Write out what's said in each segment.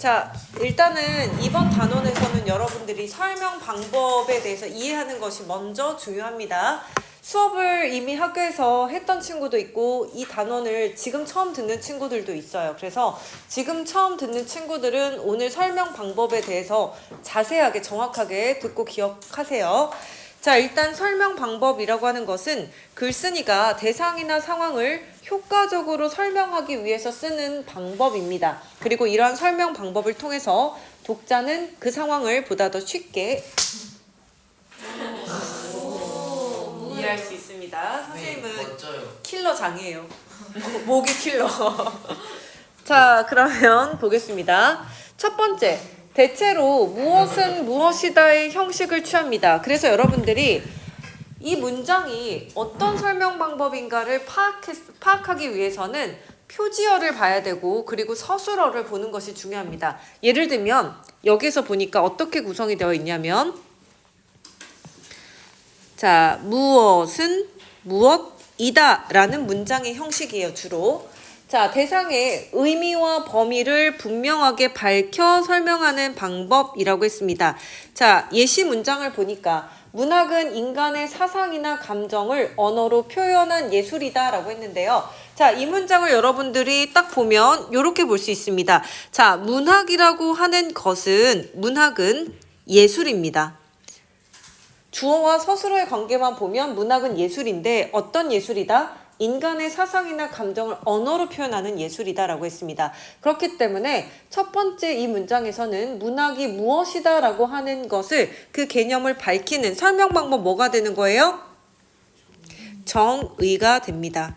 자, 일단은 이번 단원에서는 여러분들이 설명 방법에 대해서 이해하는 것이 먼저 중요합니다. 수업을 이미 학교에서 했던 친구도 있고 이 단원을 지금 처음 듣는 친구들도 있어요. 그래서 지금 처음 듣는 친구들은 오늘 설명 방법에 대해서 자세하게 정확하게 듣고 기억하세요. 자, 일단 설명 방법이라고 하는 것은 글쓴이가 대상이나 상황을 효과적으로 설명하기 위해서 쓰는 방법입니다. 그리고 이러한 설명 방법을 통해서 독자는 그 상황을 보다 더 쉽게 이해할 수 있습니다. 선생님은 킬러 장이에요. 모기 킬러. 자, 그러면 보겠습니다. 첫 번째, 대체로 무엇은 무엇이다의 형식을 취합니다. 그래서 여러분들이 이 문장이 어떤 설명 방법인가를 파악하기 위해서는 표지어를 봐야 되고 그리고 서술어를 보는 것이 중요합니다. 예를 들면 여기서 보니까 어떻게 구성이 되어 있냐면 자, 무엇은 무엇이다 라는 문장의 형식이에요. 주로. 자, 대상의 의미와 범위를 분명하게 밝혀 설명하는 방법이라고 했습니다. 자, 예시 문장을 보니까 문학은 인간의 사상이나 감정을 언어로 표현한 예술이다 라고 했는데요. 자, 이 문장을 여러분들이 딱 보면 이렇게 볼 수 있습니다. 자, 문학이라고 하는 것은 문학은 예술입니다. 주어와 서술어의 관계만 보면 문학은 예술인데 어떤 예술이다? 인간의 사상이나 감정을 언어로 표현하는 예술이다 라고 했습니다. 그렇기 때문에 첫 번째 이 문장에서는 문학이 무엇이다 라고 하는 것을 그 개념을 밝히는 설명 방법 뭐가 되는 거예요? 정의가 됩니다.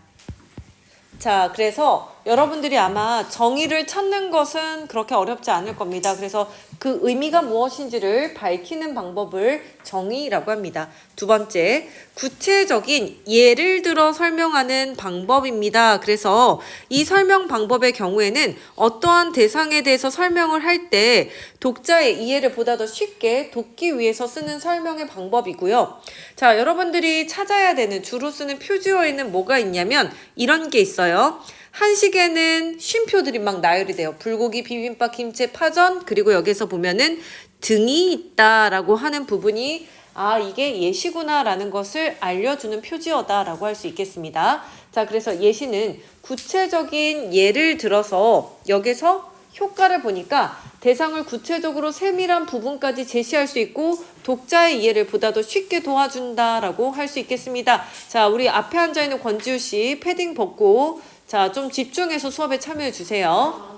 자, 그래서 여러분들이 아마 정의를 찾는 것은 그렇게 어렵지 않을 겁니다. 그래서 그 의미가 무엇인지를 밝히는 방법을 정의라고 합니다. 두 번째, 구체적인 예를 들어 설명하는 방법입니다. 그래서 이 설명 방법의 경우에는 어떠한 대상에 대해서 설명을 할 때 독자의 이해를 보다 더 쉽게 돕기 위해서 쓰는 설명의 방법이고요. 자, 여러분들이 찾아야 되는 주로 쓰는 표지어에는 뭐가 있냐면 이런 게 있어요. 한식에는 쉼표들이 막 나열이 돼요. 불고기, 비빔밥, 김치, 파전, 그리고 여기서 보면은 등이 있다라고 하는 부분이 아, 이게 예시구나 라는 것을 알려주는 표지어다라고 할 수 있겠습니다. 자, 그래서 예시는 구체적인 예를 들어서 여기서 효과를 보니까 대상을 구체적으로 세밀한 부분까지 제시할 수 있고 독자의 이해를 보다 더 쉽게 도와준다라고 할 수 있겠습니다. 자, 우리 앞에 앉아있는 권지우 씨 패딩 벗고 자, 좀 집중해서 수업에 참여해 주세요.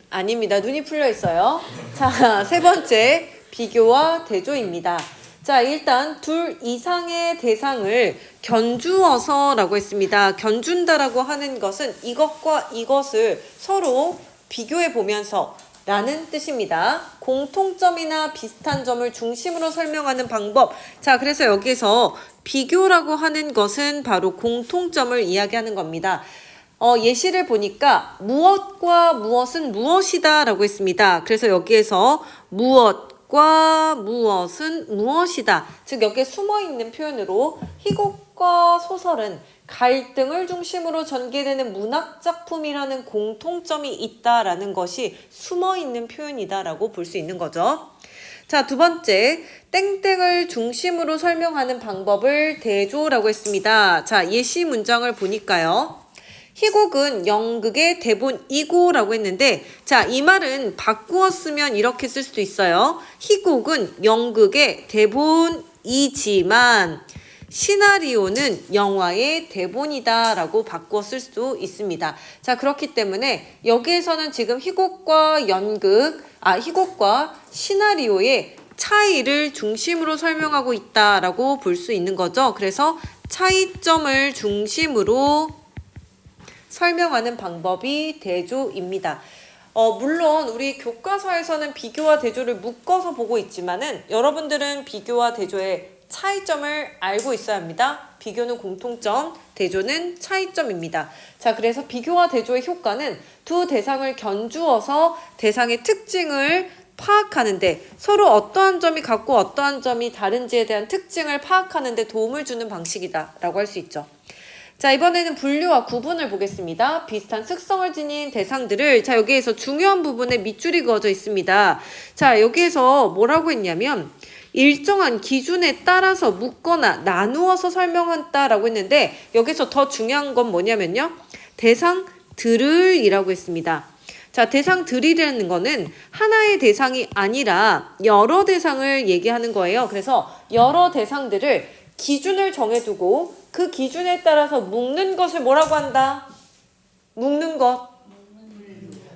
아닙니다. 눈이 풀려 있어요. 자, 세 번째, 비교와 대조입니다. 자, 일단 둘 이상의 대상을 견주어서라고 했습니다. 견준다라고 하는 것은 이것과 이것을 서로 비교해 보면서 라는 뜻입니다. 공통점이나 비슷한 점을 중심으로 설명하는 방법. 자, 그래서 여기서 비교라고 하는 것은 바로 공통점을 이야기하는 겁니다. 예시를 보니까 무엇과 무엇은 무엇이다 라고 했습니다. 그래서 여기에서 무엇과 무엇은 무엇이다. 즉 여기에 숨어있는 표현으로 희곡과 소설은 갈등을 중심으로 전개되는 문학작품이라는 공통점이 있다라는 것이 숨어있는 표현이다라고 볼 수 있는 거죠. 자, 두 번째, 땡땡을 중심으로 설명하는 방법을 대조라고 했습니다. 자, 예시 문장을 보니까요. 희곡은 연극의 대본이고라고 했는데 자, 이 말은 바꾸어 쓰면 이렇게 쓸 수도 있어요. 희곡은 연극의 대본이지만 시나리오는 영화의 대본이다 라고 바꿔 쓸 수 있습니다. 자, 그렇기 때문에 여기에서는 지금 희곡과 희곡과 시나리오의 차이를 중심으로 설명하고 있다라고 볼 수 있는 거죠. 그래서 차이점을 중심으로 설명하는 방법이 대조입니다. 물론 우리 교과서에서는 비교와 대조를 묶어서 보고 있지만은 여러분들은 비교와 대조의 차이점을 알고 있어야 합니다. 비교는 공통점, 대조는 차이점입니다. 자, 그래서 비교와 대조의 효과는 두 대상을 견주어서 대상의 특징을 파악하는데 서로 어떠한 점이 같고 어떠한 점이 다른지에 대한 특징을 파악하는 데 도움을 주는 방식이다 라고 할 수 있죠. 자, 이번에는 분류와 구분을 보겠습니다. 비슷한 특성을 지닌 대상들을, 자, 여기에서 중요한 부분에 밑줄이 그어져 있습니다. 자, 여기에서 뭐라고 했냐면 일정한 기준에 따라서 묶거나 나누어서 설명한다라고 했는데, 여기서 더 중요한 건 뭐냐면요, 대상들을 이라고 했습니다. 자, 대상들이라는 거는 하나의 대상이 아니라 여러 대상을 얘기하는 거예요. 그래서 여러 대상들을 기준을 정해두고 그 기준에 따라서 묶는 것을 뭐라고 한다? 묶는 것,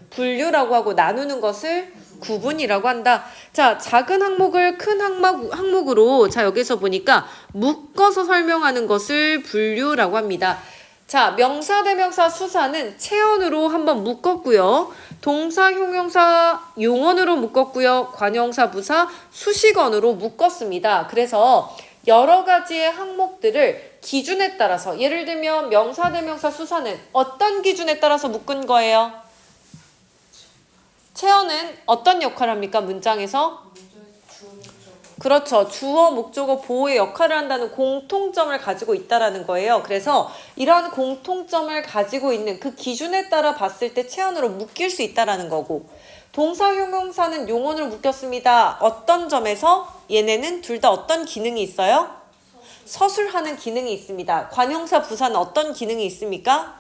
분류라고 하고, 나누는 것을 구분이라고 한다. 자, 작은 항목을 큰 항목으로, 자, 여기서 보니까 묶어서 설명하는 것을 분류라고 합니다. 자, 명사, 대명사, 수사는 체언으로 한번 묶었고요. 동사, 형용사, 용언으로 묶었고요. 관형사, 부사, 수식어으로 묶었습니다. 그래서 여러 가지의 항목들을 기준에 따라서, 예를 들면 명사, 대명사, 수사는 어떤 기준에 따라서 묶은 거예요? 체언은 어떤 역할을 합니까? 문장에서? 그렇죠. 주어, 목적어, 보호의 역할을 한다는 공통점을 가지고 있다라는 거예요. 그래서 이러한 공통점을 가지고 있는 그 기준에 따라 봤을 때 체언으로 묶일 수 있다라는 거고, 동사, 형용사는 용언으로 묶였습니다. 어떤 점에서? 얘네는 둘 다 어떤 기능이 있어요? 서술하는 기능이 있습니다. 관형사, 부사는 어떤 기능이 있습니까?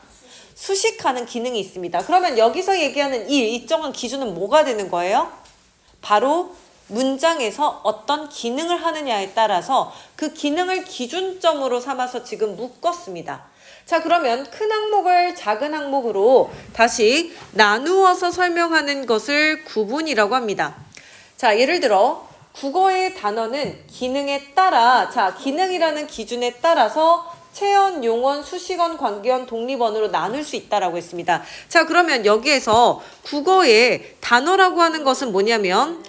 수식하는 기능이 있습니다. 그러면 여기서 얘기하는 일정한 기준은 뭐가 되는 거예요? 바로 문장에서 어떤 기능을 하느냐에 따라서 그 기능을 기준점으로 삼아서 지금 묶었습니다. 자, 그러면 큰 항목을 작은 항목으로 다시 나누어서 설명하는 것을 구분이라고 합니다. 자, 예를 들어 국어의 단어는 기능에 따라, 자, 기능이라는 기준에 따라서 체언, 용언, 수식언, 관계언, 독립언으로 나눌 수 있다라고 했습니다. 자, 그러면 여기에서 국어의 단어라고 하는 것은 뭐냐면,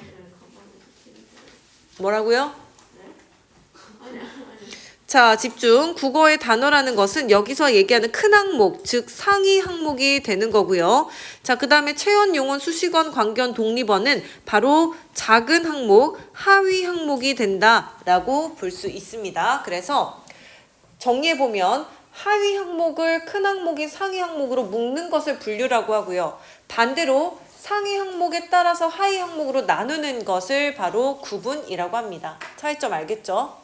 뭐라고요? 자, 집중. 국어의 단어라는 것은 여기서 얘기하는 큰 항목, 즉 상위 항목이 되는 거고요. 자, 그 다음에 체언, 용언, 수식언, 관계언, 독립언은 바로 작은 항목, 하위 항목이 된다라고 볼 수 있습니다. 그래서 정리해보면 하위 항목을 큰 항목인 상위 항목으로 묶는 것을 분류라고 하고요. 반대로 상위 항목에 따라서 하위 항목으로 나누는 것을 바로 구분이라고 합니다. 차이점 알겠죠?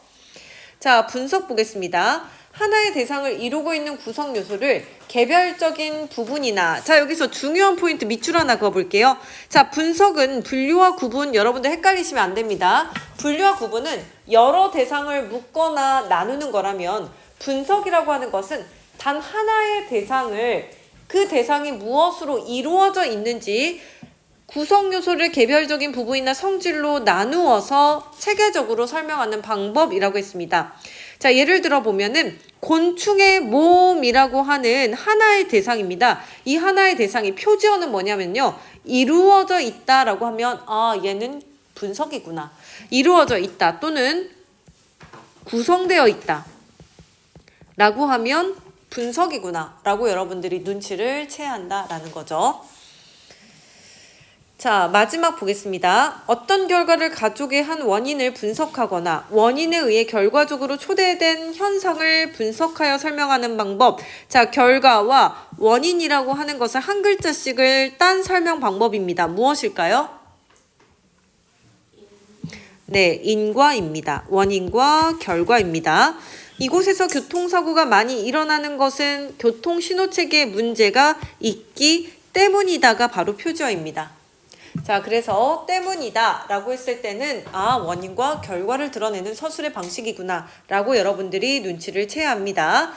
자, 분석 보겠습니다. 하나의 대상을 이루고 있는 구성 요소를 개별적인 부분이나, 자, 여기서 중요한 포인트 밑줄 하나 그어볼게요. 자, 분석은 분류와 구분, 여러분들 헷갈리시면 안 됩니다. 분류와 구분은 여러 대상을 묶거나 나누는 거라면, 분석이라고 하는 것은 단 하나의 대상을, 그 대상이 무엇으로 이루어져 있는지 구성 요소를 개별적인 부분이나 성질로 나누어서 체계적으로 설명하는 방법이라고 했습니다. 자, 예를 들어 보면은 곤충의 몸이라고 하는 하나의 대상입니다. 이 하나의 대상이 표지어는 뭐냐면요, 이루어져 있다라고 하면 얘는 분석이구나. 이루어져 있다 또는 구성되어 있다 라고 하면 분석이구나 라고 여러분들이 눈치를 채야 한다라는 거죠. 자, 마지막 보겠습니다. 어떤 결과를 가족의 한 원인을 분석하거나 원인에 의해 결과적으로 초래된 현상을 분석하여 설명하는 방법. 자, 결과와 원인이라고 하는 것을 한 글자씩을 딴 설명 방법입니다. 무엇일까요? 네, 인과입니다. 원인과 결과입니다. 이곳에서 교통사고가 많이 일어나는 것은 교통신호체계에 문제가 있기 때문이다가 바로 표지어입니다. 자, 그래서 때문이다 라고 했을 때는 원인과 결과를 드러내는 서술의 방식이구나 라고 여러분들이 눈치를 채야 합니다.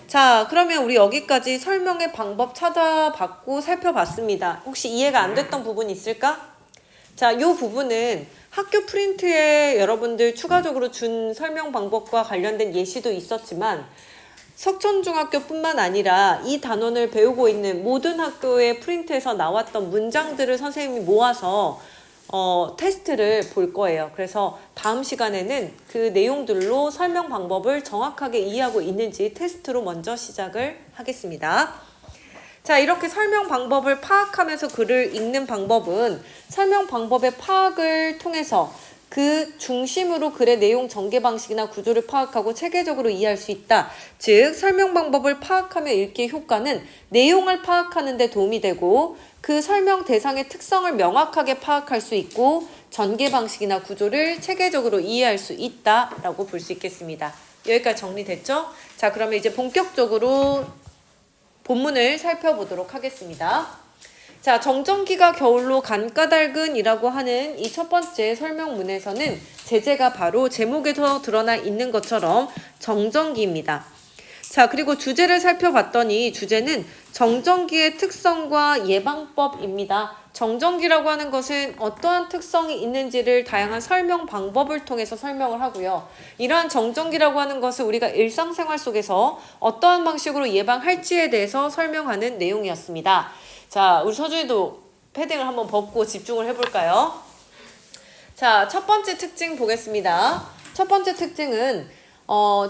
자, 그러면 우리 여기까지 설명의 방법 찾아봤고 살펴봤습니다. 혹시 이해가 안 됐던 부분 있을까? 자, 이 부분은 학교 프린트에 여러분들 추가적으로 준 설명 방법과 관련된 예시도 있었지만, 석천중학교뿐만 아니라 이 단원을 배우고 있는 모든 학교의 프린트에서 나왔던 문장들을 선생님이 모아서 테스트를 볼 거예요. 그래서 다음 시간에는 그 내용들로 설명 방법을 정확하게 이해하고 있는지 테스트로 먼저 시작을 하겠습니다. 자, 이렇게 설명 방법을 파악하면서 글을 읽는 방법은 설명 방법의 파악을 통해서 그 중심으로 글의 내용 전개 방식이나 구조를 파악하고 체계적으로 이해할 수 있다. 즉 설명 방법을 파악하며 읽기의 효과는 내용을 파악하는 데 도움이 되고 그 설명 대상의 특성을 명확하게 파악할 수 있고 전개 방식이나 구조를 체계적으로 이해할 수 있다라고 볼 수 있겠습니다. 여기까지 정리됐죠? 자, 그러면 이제 본격적으로 본문을 살펴보도록 하겠습니다. 자, 정전기가 겨울로 간 까닭은이라고 하는 이 첫 번째 설명문에서는 제재가 바로 제목에서 드러나 있는 것처럼 정전기입니다. 자, 그리고 주제를 살펴봤더니 주제는 정전기의 특성과 예방법입니다. 정전기라고 하는 것은 어떠한 특성이 있는지를 다양한 설명 방법을 통해서 설명을 하고요. 이러한 정전기라고 하는 것을 우리가 일상생활 속에서 어떠한 방식으로 예방할지에 대해서 설명하는 내용이었습니다. 자, 우리 서준이도 패딩을 한번 벗고 집중을 해볼까요? 자, 첫 번째 특징 보겠습니다. 첫 번째 특징은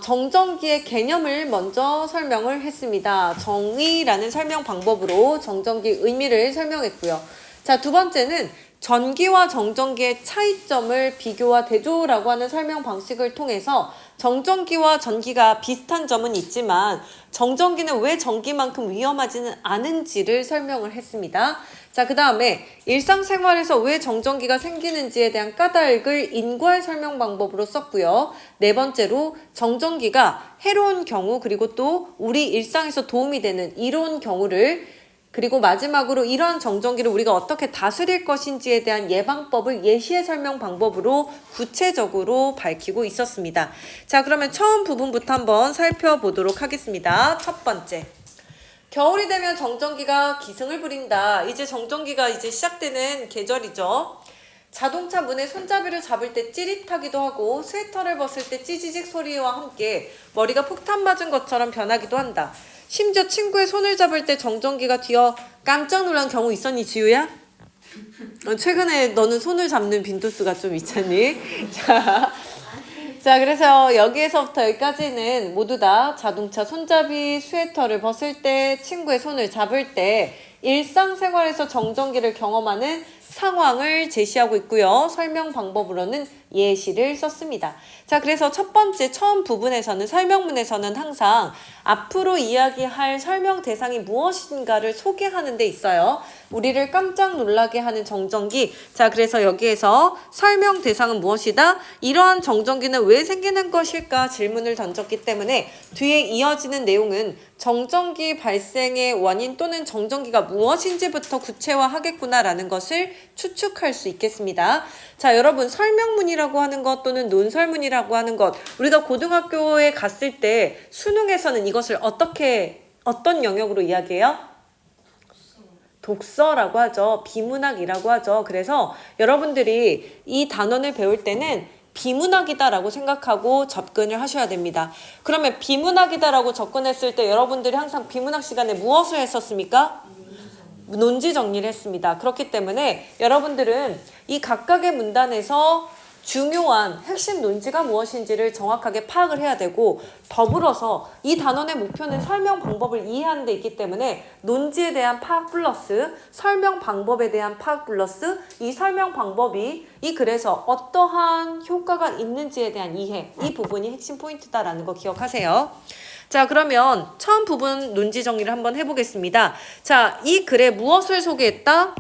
정전기의 개념을 먼저 설명을 했습니다. 정의라는 설명 방법으로 정전기의 의미를 설명했고요. 자, 두 번째는 전기와 정전기의 차이점을 비교와 대조라고 하는 설명 방식을 통해서 정전기와 전기가 비슷한 점은 있지만 정전기는 왜 전기만큼 위험하지는 않은지를 설명을 했습니다. 자, 그 다음에 일상생활에서 왜 정전기가 생기는지에 대한 까닭을 인과의 설명 방법으로 썼고요. 네 번째로 정전기가 해로운 경우 그리고 또 우리 일상에서 도움이 되는 이로운 경우를 그리고 마지막으로 이러한 정전기를 우리가 어떻게 다스릴 것인지에 대한 예방법을 예시의 설명 방법으로 구체적으로 밝히고 있었습니다. 자, 그러면 처음 부분부터 한번 살펴보도록 하겠습니다. 첫 번째. 겨울이 되면 정전기가 기승을 부린다. 이제 정전기가 이제 시작되는 계절이죠. 자동차 문에 손잡이를 잡을 때 찌릿하기도 하고 스웨터를 벗을 때 찌지직 소리와 함께 머리가 폭탄 맞은 것처럼 변하기도 한다. 심지어 친구의 손을 잡을 때 정전기가 뒤어 깜짝 놀란 경우 있었니, 지우야? 최근에 너는 손을 잡는 빈도수가 좀 있잖니? 자, 그래서 여기에서부터 여기까지는 모두 다 자동차 손잡이, 스웨터를 벗을 때, 친구의 손을 잡을 때 일상생활에서 정전기를 경험하는 상황을 제시하고 있고요. 설명 방법으로는 예시를 썼습니다. 자, 그래서 첫 번째 처음 부분에서는 설명문에서는 항상 앞으로 이야기할 설명 대상이 무엇인가를 소개하는 데 있어요. 우리를 깜짝 놀라게 하는 정전기. 자, 그래서 여기에서 설명 대상은 무엇이다? 이러한 정전기는 왜 생기는 것일까? 질문을 던졌기 때문에 뒤에 이어지는 내용은 정전기 발생의 원인 또는 정전기가 무엇인지부터 구체화하겠구나라는 것을 추측할 수 있겠습니다. 자, 여러분 설명문이라고 하는 것 또는 논설문이라고 하는 것 우리가 고등학교에 갔을 때 수능에서는 이것을 어떤 영역으로 이야기해요? 독서라고 하죠. 비문학이라고 하죠. 그래서 여러분들이 이 단원을 배울 때는 비문학이다라고 생각하고 접근을 하셔야 됩니다. 그러면 비문학이다라고 접근했을 때 여러분들이 항상 비문학 시간에 무엇을 했었습니까? 논지 정리를 했습니다. 그렇기 때문에 여러분들은 이 각각의 문단에서 중요한 핵심 논지가 무엇인지를 정확하게 파악을 해야 되고 더불어서 이 단원의 목표는 설명 방법을 이해하는 데 있기 때문에 논지에 대한 파악 플러스 설명 방법에 대한 파악 플러스 이 설명 방법이 이 글에서 어떠한 효과가 있는지에 대한 이해 이 부분이 핵심 포인트다라는 거 기억하세요. 자, 그러면 처음 부분 논지 정리를 한번 해보겠습니다. 자, 이 글에 무엇을 소개했다?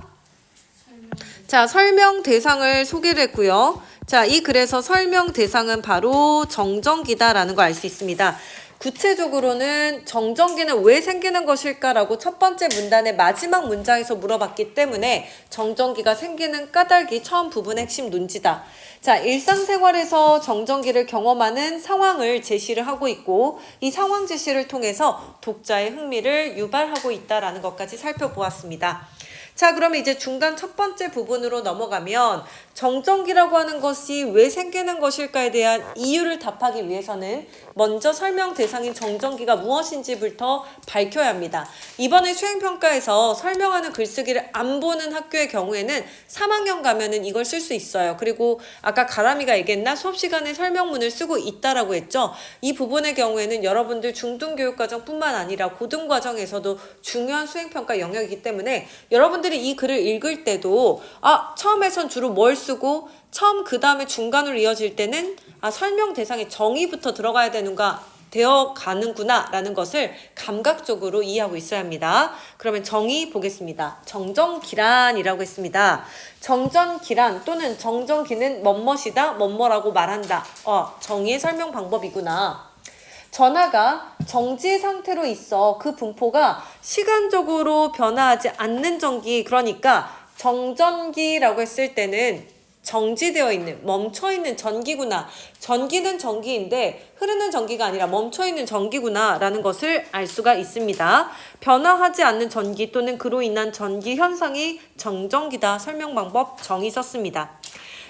자, 설명 대상을 소개를 했고요. 자, 이 글에서 설명 대상은 바로 정전기다라는 거 알 수 있습니다. 구체적으로는 정전기는 왜 생기는 것일까라고 첫 번째 문단의 마지막 문장에서 물어봤기 때문에 정전기가 생기는 까닭이 처음 부분의 핵심 논지다. 자, 일상생활에서 정전기를 경험하는 상황을 제시를 하고 있고 이 상황 제시를 통해서 독자의 흥미를 유발하고 있다라는 것까지 살펴보았습니다. 자, 그러면 이제 중간 첫 번째 부분으로 넘어가면 정전기라고 하는 것이 왜 생기는 것일까에 대한 이유를 답하기 위해서는 먼저 설명 대상인 정전기가 무엇인지부터 밝혀야 합니다. 이번에 수행평가에서 설명하는 글쓰기를 안 보는 학교의 경우에는 3학년 가면은 이걸 쓸 수 있어요. 그리고 아까 가람이가 얘기했나? 수업 시간에 설명문을 쓰고 있다라고 했죠. 이 부분의 경우에는 여러분들 중등교육과정뿐만 아니라 고등과정에서도 중요한 수행평가 영역이기 때문에 여러분들 여러분들이 이 글을 읽을 때도 처음에선 주로 뭘 쓰고 처음 그 다음에 중간으로 이어질 때는 설명 대상에 정의부터 들어가야 되어 가는구나 라는 것을 감각적으로 이해하고 있어야 합니다. 그러면 정의 보겠습니다. 정정기란이라고 했습니다. 정전기란 또는 정전기는 뭐뭐이다, 뭐뭐라고 말한다. 정의의 설명 방법이구나. 전하가 정지 상태로 있어 그 분포가 시간적으로 변화하지 않는 전기, 그러니까 정전기라고 했을 때는 정지되어 있는, 멈춰있는 전기구나. 전기는 전기인데 흐르는 전기가 아니라 멈춰있는 전기구나 라는 것을 알 수가 있습니다. 변화하지 않는 전기 또는 그로 인한 전기 현상이 정전기다. 설명 방법 정의 썼습니다.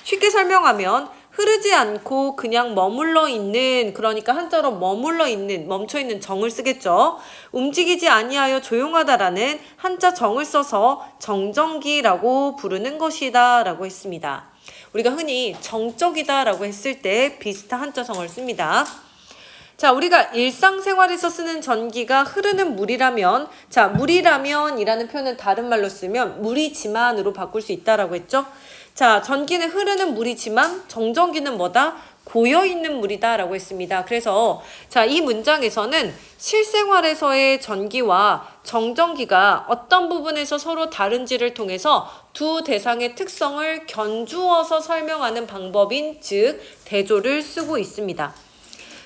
쉽게 설명하면 흐르지 않고 그냥 머물러 있는, 그러니까 한자로 머물러 있는, 멈춰 있는 정을 쓰겠죠. 움직이지 아니하여 조용하다라는 한자 정을 써서 정전기라고 부르는 것이다 라고 했습니다. 우리가 흔히 정적이다 라고 했을 때 비슷한 한자성을 씁니다. 자, 우리가 일상생활에서 쓰는 전기가 흐르는 물이라면, 자, 물이라면 이라는 표현은 다른 말로 쓰면 물이지만으로 바꿀 수 있다라고 했죠. 자, 전기는 흐르는 물이지만 정전기는 뭐다? 고여있는 물이다 라고 했습니다. 그래서 자, 이 문장에서는 실생활에서의 전기와 정전기가 어떤 부분에서 서로 다른지를 통해서 두 대상의 특성을 견주어서 설명하는 방법인 즉 대조를 쓰고 있습니다.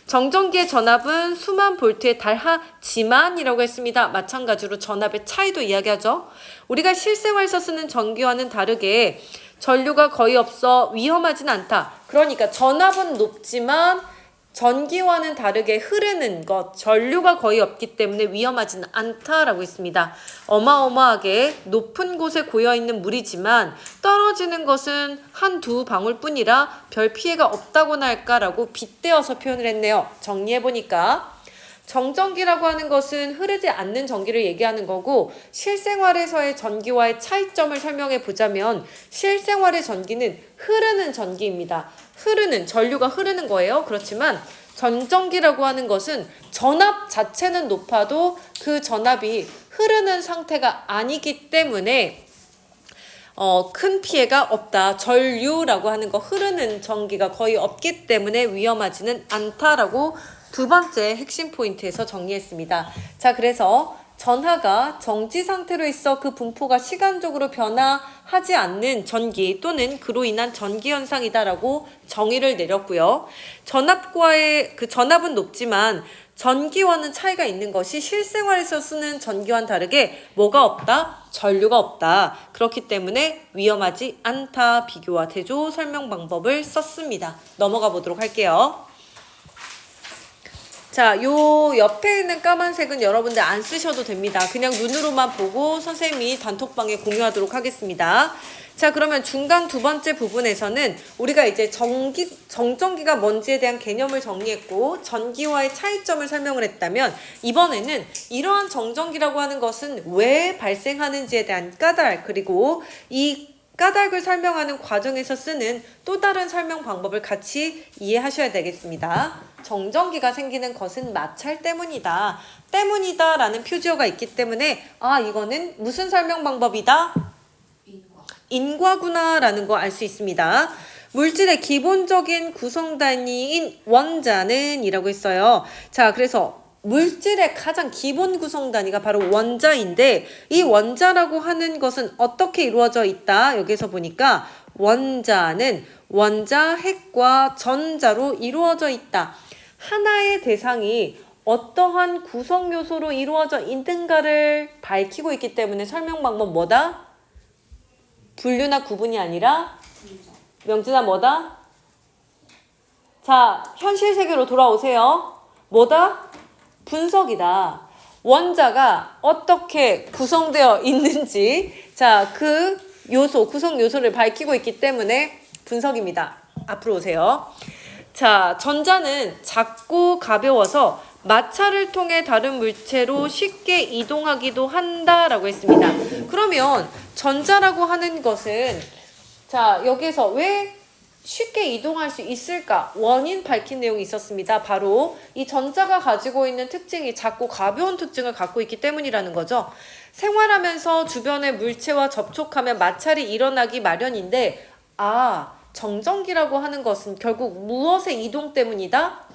정전기의 전압은 수만 볼트에 달하지만이라고 했습니다. 마찬가지로 전압의 차이도 이야기하죠. 우리가 실생활에서 쓰는 전기와는 다르게 전류가 거의 없어 위험하진 않다. 그러니까 전압은 높지만 전기와는 다르게 흐르는 것, 전류가 거의 없기 때문에 위험하진 않다라고 했습니다. 어마어마하게 높은 곳에 고여있는 물이지만 떨어지는 것은 한두 방울뿐이라 별 피해가 없다고나 할까라고 빗대어서 표현을 했네요. 정리해보니까 정전기라고 하는 것은 흐르지 않는 전기를 얘기하는 거고, 실생활에서의 전기와의 차이점을 설명해 보자면 실생활의 전기는 흐르는 전기입니다. 흐르는, 전류가 흐르는 거예요. 그렇지만 정전기라고 하는 것은 전압 자체는 높아도 그 전압이 흐르는 상태가 아니기 때문에 큰 피해가 없다. 전류라고 하는 거, 흐르는 전기가 거의 없기 때문에 위험하지는 않다라고 두 번째 핵심 포인트에서 정리했습니다. 자, 그래서 전하가 정지 상태로 있어 그 분포가 시간적으로 변화하지 않는 전기 또는 그로 인한 전기 현상이다라고 정의를 내렸고요. 전압과의 그 전압은 높지만 전기와는 차이가 있는 것이 실생활에서 쓰는 전기와는 다르게 뭐가 없다? 전류가 없다. 그렇기 때문에 위험하지 않다. 비교와 대조 설명 방법을 썼습니다. 넘어가 보도록 할게요. 자, 요 옆에 있는 까만색은 여러분들 안 쓰셔도 됩니다. 그냥 눈으로만 보고 선생님이 단톡방에 공유하도록 하겠습니다. 자, 그러면 중간 두 번째 부분에서는 우리가 이제 정전기가 뭔지에 대한 개념을 정리했고 전기와의 차이점을 설명을 했다면, 이번에는 이러한 정전기라고 하는 것은 왜 발생하는지에 대한 까닭, 그리고 이 까닭을 설명하는 과정에서 쓰는 또 다른 설명 방법을 같이 이해하셔야 되겠습니다. 정전기가 생기는 것은 마찰 때문이다. 때문이다 라는 표지어가 있기 때문에 이거는 무슨 설명 방법이다? 인과구나 라는 거 알 수 있습니다. 물질의 기본적인 구성단위인 원자는 이라고 했어요. 자, 그래서 물질의 가장 기본 구성 단위가 바로 원자인데, 이 원자라고 하는 것은 어떻게 이루어져 있다? 여기서 보니까 원자는 원자, 핵과 전자로 이루어져 있다. 하나의 대상이 어떠한 구성 요소로 이루어져 있는가를 밝히고 있기 때문에 설명 방법 뭐다? 분류나 구분이 아니라 명진아 뭐다? 자, 현실 세계로 돌아오세요. 뭐다? 분석이다. 원자가 어떻게 구성되어 있는지, 자, 그 요소, 구성 요소를 밝히고 있기 때문에 분석입니다. 앞으로 오세요. 자, 전자는 작고 가벼워서 마찰을 통해 다른 물체로 쉽게 이동하기도 한다라고 했습니다. 그러면 전자라고 하는 것은, 자, 여기서 왜 쉽게 이동할 수 있을까? 원인 밝힌 내용이 있었습니다. 바로 이 전자가 가지고 있는 특징이 작고 가벼운 특징을 갖고 있기 때문이라는 거죠. 생활하면서 주변의 물체와 접촉하면 마찰이 일어나기 마련인데, 정전기라고 하는 것은 결국 무엇의 이동 때문이다?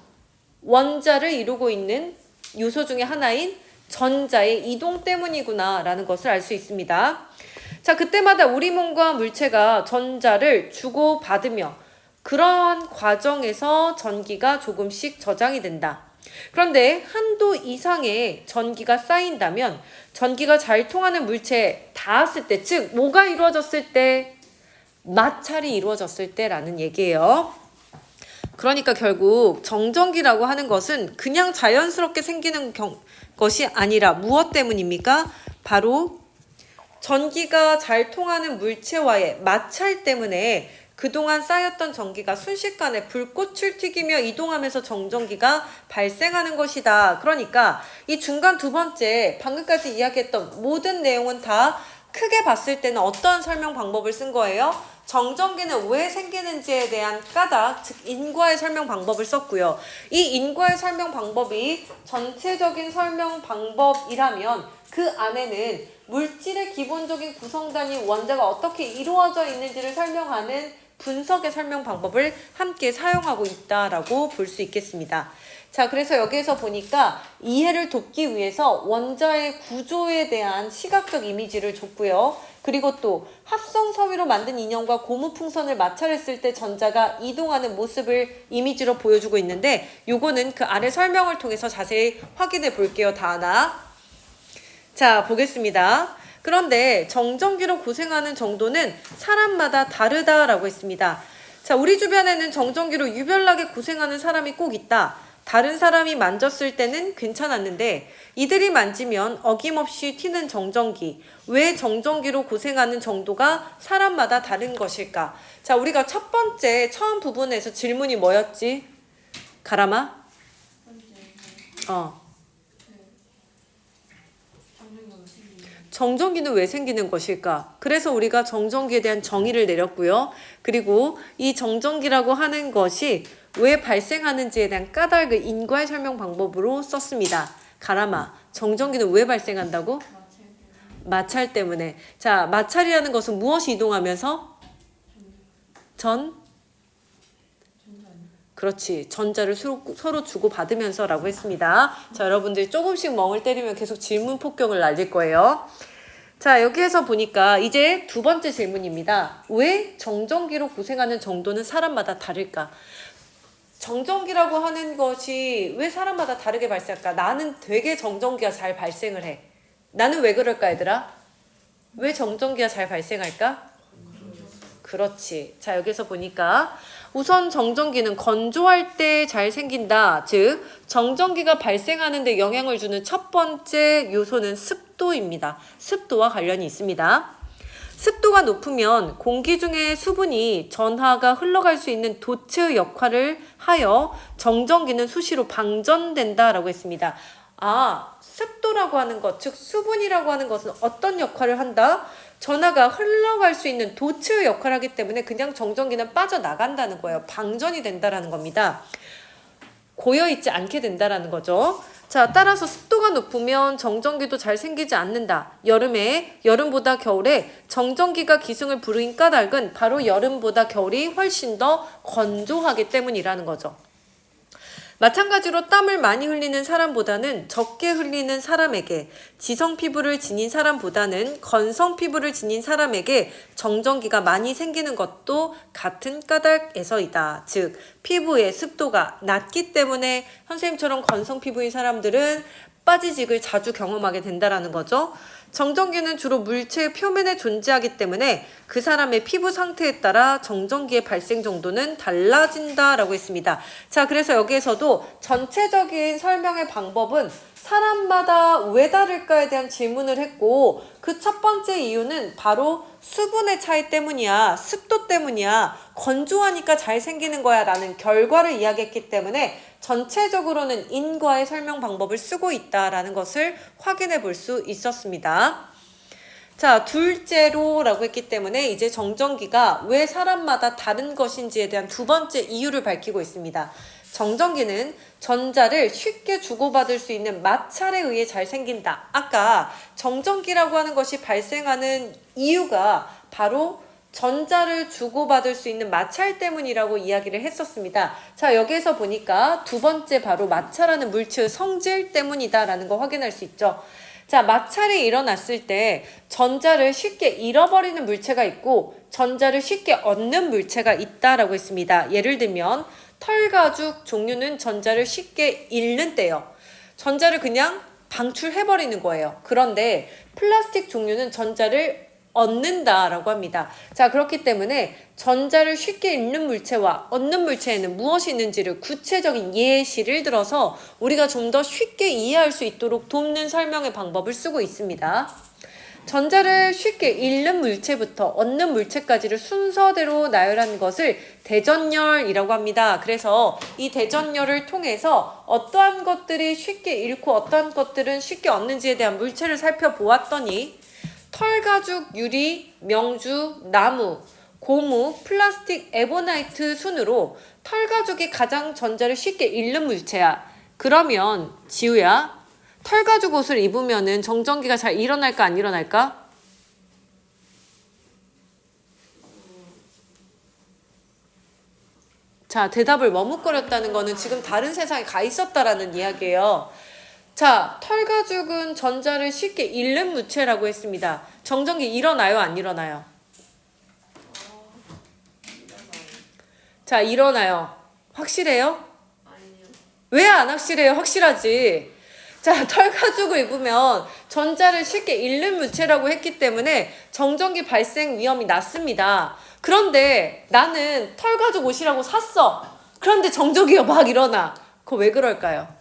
원자를 이루고 있는 요소 중에 하나인 전자의 이동 때문이구나 라는 것을 알 수 있습니다. 자, 그때마다 우리 몸과 물체가 전자를 주고받으며 그러한 과정에서 전기가 조금씩 저장이 된다. 그런데 한도 이상의 전기가 쌓인다면 전기가 잘 통하는 물체에 닿았을 때, 즉 뭐가 이루어졌을 때? 마찰이 이루어졌을 때라는 얘기예요. 그러니까 결국 정전기라고 하는 것은 그냥 자연스럽게 생기는 것이 아니라 무엇 때문입니까? 바로 전기가 잘 통하는 물체와의 마찰 때문에 그동안 쌓였던 전기가 순식간에 불꽃을 튀기며 이동하면서 정전기가 발생하는 것이다. 그러니까 이 중간 두 번째 방금까지 이야기했던 모든 내용은 다 크게 봤을 때는 어떤 설명 방법을 쓴 거예요? 정전기는 왜 생기는지에 대한 까닭, 즉 인과의 설명 방법을 썼고요. 이 인과의 설명 방법이 전체적인 설명 방법이라면 그 안에는 물질의 기본적인 구성단위 원자가 어떻게 이루어져 있는지를 설명하는 분석의 설명 방법을 함께 사용하고 있다라고 볼 수 있겠습니다. 자, 그래서 여기에서 보니까 이해를 돕기 위해서 원자의 구조에 대한 시각적 이미지를 줬고요. 그리고 또 합성 섬유로 만든 인형과 고무풍선을 마찰했을 때 전자가 이동하는 모습을 이미지로 보여주고 있는데, 요거는 그 아래 설명을 통해서 자세히 확인해 볼게요. 다 하나. 자, 보겠습니다. 그런데 정전기로 고생하는 정도는 사람마다 다르다라고 했습니다. 자, 우리 주변에는 정전기로 유별나게 고생하는 사람이 꼭 있다. 다른 사람이 만졌을 때는 괜찮았는데 이들이 만지면 어김없이 튀는 정전기. 왜 정전기로 고생하는 정도가 사람마다 다른 것일까? 자, 우리가 첫 번째 처음 부분에서 질문이 뭐였지? 가람아? 정전기는 왜 생기는 것일까? 그래서 우리가 정전기에 대한 정의를 내렸고요. 그리고 이 정전기라고 하는 것이 왜 발생하는지에 대한 까닭을 인과의 설명 방법으로 썼습니다. 가람아, 정전기는 왜 발생한다고? 마찰 때문에. 자, 마찰이라는 것은 무엇이 이동하면서? 그렇지. 전자를 서로 주고받으면서 라고 했습니다. 자, 여러분들이 조금씩 멍을 때리면 계속 질문 폭격을 날릴 거예요. 자, 여기에서 보니까 이제 두 번째 질문입니다. 왜 정전기로 고생하는 정도는 사람마다 다를까? 정전기라고 하는 것이 왜 사람마다 다르게 발생할까? 나는 되게 정전기가 잘 발생을 해. 나는 왜 그럴까, 얘들아? 왜 정전기가 잘 발생할까? 그렇지. 자, 여기서 보니까 우선 정전기는 건조할 때 잘 생긴다. 즉, 정전기가 발생하는 데 영향을 주는 첫 번째 요소는 습도입니다. 습도와 관련이 있습니다. 습도가 높으면 공기 중에 수분이 전하가 흘러갈 수 있는 도체 역할을 하여 정전기는 수시로 방전된다라고 했습니다. 습도라고 하는 것, 즉 수분이라고 하는 것은 어떤 역할을 한다? 전하가 흘러갈 수 있는 도체의 역할을 하기 때문에 그냥 정전기는 빠져나간다는 거예요. 방전이 된다라는 겁니다. 고여있지 않게 된다라는 거죠. 자, 따라서 습도가 높으면 정전기도 잘 생기지 않는다. 여름보다 겨울에 정전기가 기승을 부린 까닭은 바로 여름보다 겨울이 훨씬 더 건조하기 때문이라는 거죠. 마찬가지로 땀을 많이 흘리는 사람보다는 적게 흘리는 사람에게, 지성 피부를 지닌 사람보다는 건성 피부를 지닌 사람에게 정전기가 많이 생기는 것도 같은 까닭에서이다. 즉, 피부의 습도가 낮기 때문에 선생님처럼 건성 피부인 사람들은 빠지직을 자주 경험하게 된다는 거죠. 정전기는 주로 물체의 표면에 존재하기 때문에 그 사람의 피부 상태에 따라 정전기의 발생 정도는 달라진다라고 했습니다. 자, 그래서 여기에서도 전체적인 설명의 방법은 사람마다 왜 다를까에 대한 질문을 했고, 그 첫 번째 이유는 바로 수분의 차이 때문이야, 습도 때문이야, 건조하니까 잘 생기는 거야 라는 결과를 이야기했기 때문에 전체적으로는 인과의 설명 방법을 쓰고 있다라는 것을 확인해 볼 수 있었습니다. 자, 둘째로 라고 했기 때문에 이제 정전기가 왜 사람마다 다른 것인지에 대한 두 번째 이유를 밝히고 있습니다. 정전기는 전자를 쉽게 주고받을 수 있는 마찰에 의해 잘 생긴다. 아까 정전기라고 하는 것이 발생하는 이유가 바로 전자를 주고받을 수 있는 마찰 때문이라고 이야기를 했었습니다. 자, 여기에서 보니까 두 번째 바로 마찰하는 물체의 성질 때문이다라는 거 확인할 수 있죠. 자, 마찰이 일어났을 때 전자를 쉽게 잃어버리는 물체가 있고 전자를 쉽게 얻는 물체가 있다라고 했습니다. 예를 들면 털가죽 종류는 전자를 쉽게 잃는 때요. 전자를 그냥 방출해버리는 거예요. 그런데 플라스틱 종류는 전자를 얻는다라고 합니다. 자, 그렇기 때문에 전자를 쉽게 잃는 물체와 얻는 물체에는 무엇이 있는지를 구체적인 예시를 들어서 우리가 좀 더 쉽게 이해할 수 있도록 돕는 설명의 방법을 쓰고 있습니다. 전자를 쉽게 잃는 물체부터 얻는 물체까지를 순서대로 나열한 것을 대전열이라고 합니다. 그래서 이 대전열을 통해서 어떠한 것들이 쉽게 잃고 어떠한 것들은 쉽게 얻는지에 대한 물체를 살펴보았더니 털가죽, 유리, 명주, 나무, 고무, 플라스틱, 에보나이트 순으로 털가죽이 가장 전자를 쉽게 잃는 물체야. 그러면 지우야, 털가죽 옷을 입으면은 정전기가 잘 일어날까 안 일어날까? 자, 대답을 머뭇거렸다는 거는 지금 다른 세상에 가 있었다라는 이야기예요. 자, 털가죽은 전자를 쉽게 잃는 물체라고 했습니다. 정전기 일어나요, 안 일어나요? 자, 일어나요. 확실해요? 아니요. 왜 안 확실해요? 확실하지. 자, 털가죽을 입으면 전자를 쉽게 잃는 물체라고 했기 때문에 정전기 발생 위험이 낮습니다. 그런데 나는 털가죽 옷이라고 샀어. 그런데 정전기가 막 일어나. 그거 왜 그럴까요?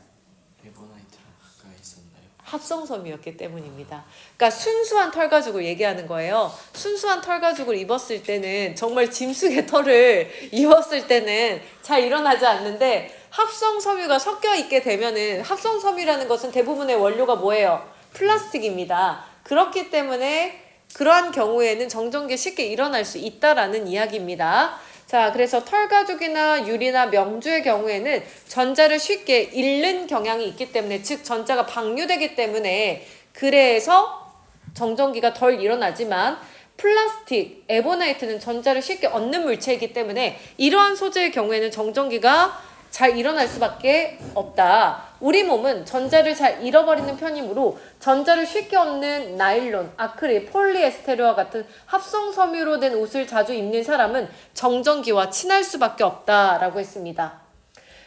에버나이트가 있었나요? 합성섬유였기 때문입니다. 그러니까 순수한 털가죽을 얘기하는 거예요. 순수한 털가죽을 입었을 때는 정말 짐승의 털을 입었을 때는 잘 일어나지 않는데 합성섬유가 섞여 있게 되면은 합성섬유라는 것은 대부분의 원료가 뭐예요? 플라스틱입니다. 그렇기 때문에 그러한 경우에는 정전기 쉽게 일어날 수 있다라는 이야기입니다. 자, 그래서 털가죽이나 유리나 명주의 경우에는 전자를 쉽게 잃는 경향이 있기 때문에, 즉 전자가 방류되기 때문에 그래서 정전기가 덜 일어나지만 플라스틱, 에보나이트는 전자를 쉽게 얻는 물체이기 때문에 이러한 소재의 경우에는 정전기가 잘 일어날 수밖에 없다. 우리 몸은 전자를 잘 잃어버리는 편이므로 전자를 쉽게 얻는 나일론, 아크릴, 폴리에스테르와 같은 합성섬유로 된 옷을 자주 입는 사람은 정전기와 친할 수밖에 없다라고 했습니다.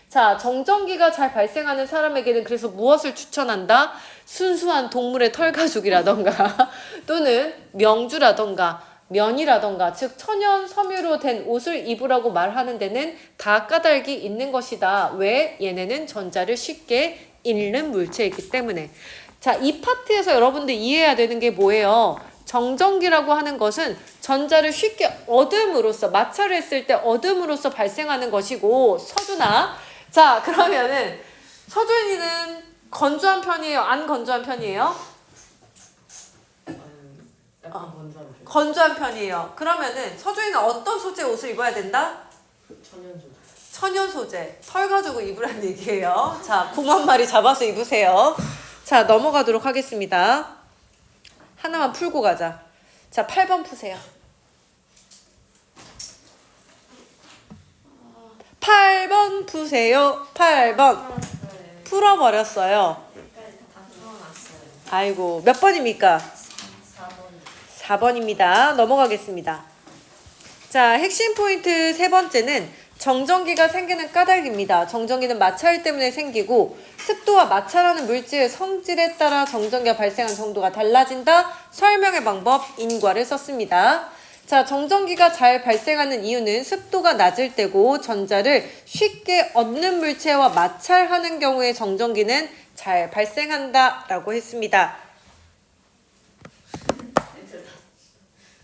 자, 정전기가 잘 발생하는 사람에게는 그래서 무엇을 추천한다? 순수한 동물의 털가죽이라던가 또는 명주라던가 면이라던가 즉 천연 섬유로 된 옷을 입으라고 말하는 데는 다 까닭이 있는 것이다. 왜? 얘네는 전자를 쉽게 잃는 물체이기 때문에. 자, 이 파트에서 여러분들 이해해야 되는 게 뭐예요? 정전기라고 하는 것은 전자를 쉽게 얻음으로써, 마찰을 했을 때 얻음으로써 발생하는 것이고, 서준아, 자, 그러면은 서준이는 건조한 편이에요? 안 건조한 편이에요? 건조한 편이에요. 그러면은 서준이는 어떤 소재의 옷을 입어야 된다? 천연 소재. 털가죽을 입으라는 얘기예요. 자, 곰 한 마리 잡아서 입으세요. 자, 넘어가도록 하겠습니다. 하나만 풀고 가자. 자, 8번 푸세요. 8번 푸세요. 8번. 풀어버렸어요. 아이고, 몇 번입니까? 4번입니다. 넘어가겠습니다. 자, 핵심 포인트 세 번째는 정전기가 생기는 까닭입니다. 정전기는 마찰 때문에 생기고 습도와 마찰하는 물질의 성질에 따라 정전기가 발생하는 정도가 달라진다. 설명의 방법 인과를 썼습니다. 자, 정전기가 잘 발생하는 이유는 습도가 낮을 때고 전자를 쉽게 얻는 물체와 마찰하는 경우에 정전기는 잘 발생한다 라고 했습니다.